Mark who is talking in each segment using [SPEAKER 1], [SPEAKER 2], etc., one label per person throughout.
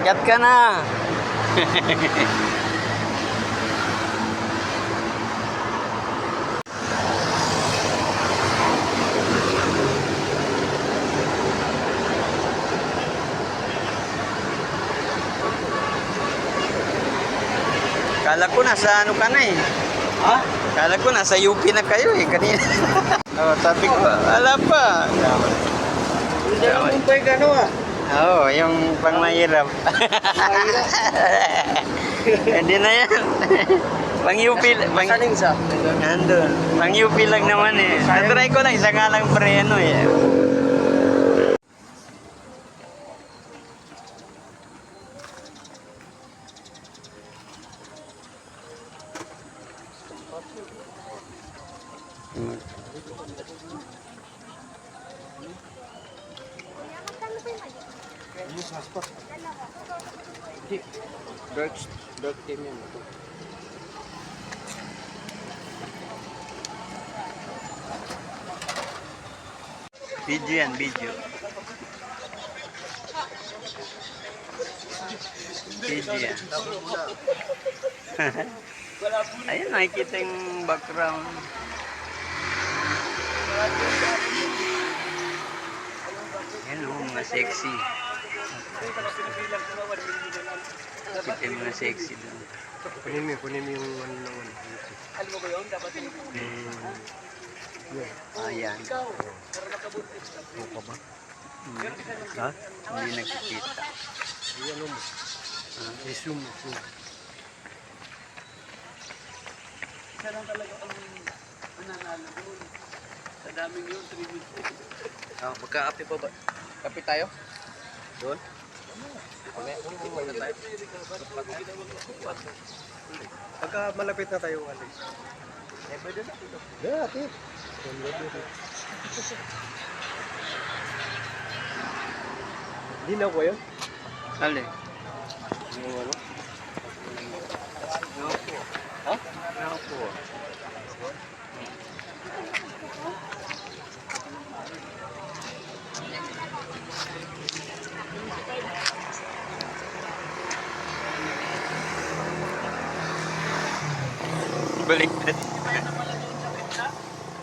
[SPEAKER 1] Akyat ka na. Kala ko nasa ano ka na eh.
[SPEAKER 2] Ha?
[SPEAKER 1] Kala ko nasa UP na kayo eh kanina. Oh, sabi ko, wala pa.
[SPEAKER 2] Hindi naman pa yung ano ah.
[SPEAKER 1] Oo, yung pang mahirap. Hindi na yan. Pang UP,
[SPEAKER 2] Masaling sa?
[SPEAKER 1] nandun. Pang UP lang naman eh. Natry ko lang, isa nga lang preno eh.
[SPEAKER 2] Dark team yan.
[SPEAKER 1] Video yan, video. Video yan. Ayun, nakikita yung background. Ayan o, mga sexy. Kita yung mga sexy doon.
[SPEAKER 2] Kunin mo yung ano naman.
[SPEAKER 3] Alam mo ba yun? Dapat yung
[SPEAKER 1] Ayan.
[SPEAKER 2] Buka ba?
[SPEAKER 1] Ha? Hindi nagkikita.
[SPEAKER 2] Ano mo? I-zoom.
[SPEAKER 3] isa lang talaga ang mananalo doon. Sa daming yun, 3 minutes.
[SPEAKER 2] Magka-kape pa ba? Kape tayo? Doon? Okay. Pagka malapit na tayo alis. Eh, pwede na dito. Yeah, ate. Hindi na ko yun?
[SPEAKER 1] Alin?
[SPEAKER 2] Yung ano?
[SPEAKER 1] Ha? Ako. Baliktad.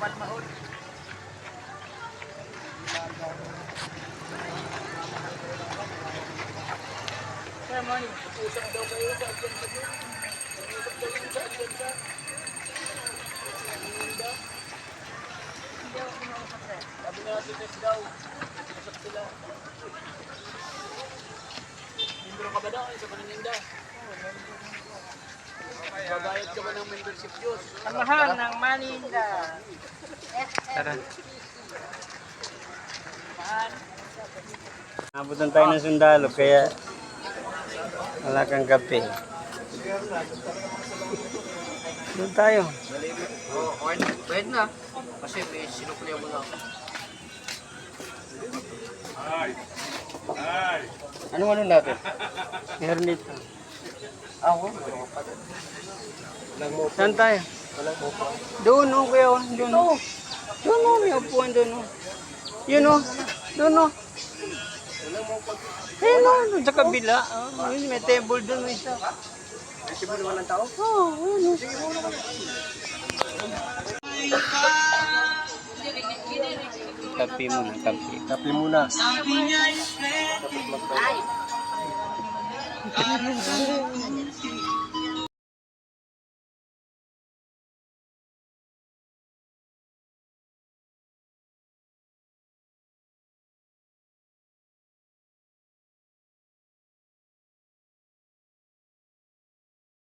[SPEAKER 3] Palmahon. Kaya man, usap daw kayo sa agenda doon. Usap daw kayo sa agenda. Hindi ako kinausap eh. Sabi nga si Tess daw, usap sila. Membro ka ba daw sa Pananinda? Babayad ka ba ng membership dues?
[SPEAKER 4] Ang mahal ng Maninda.
[SPEAKER 1] Tara. Nabutan tayo ng sundalo kaya wala kang kape. Doon tayo.
[SPEAKER 2] Oo, pwede na. Kasi may sinukliya mo na ako. Ano natin?
[SPEAKER 1] Meron dito.
[SPEAKER 2] Ako?
[SPEAKER 1] Saan tayo? Doon o, kuya. Doon o. Doon o, may upuan doon o. Yun o. Doon o. Ayun o, doon sa kabila. Oh, yun, may table doon o isa.
[SPEAKER 2] Kasi mo naman ng tao?
[SPEAKER 1] Oo, ayun o. Kape muna, kape.
[SPEAKER 2] Kape muna.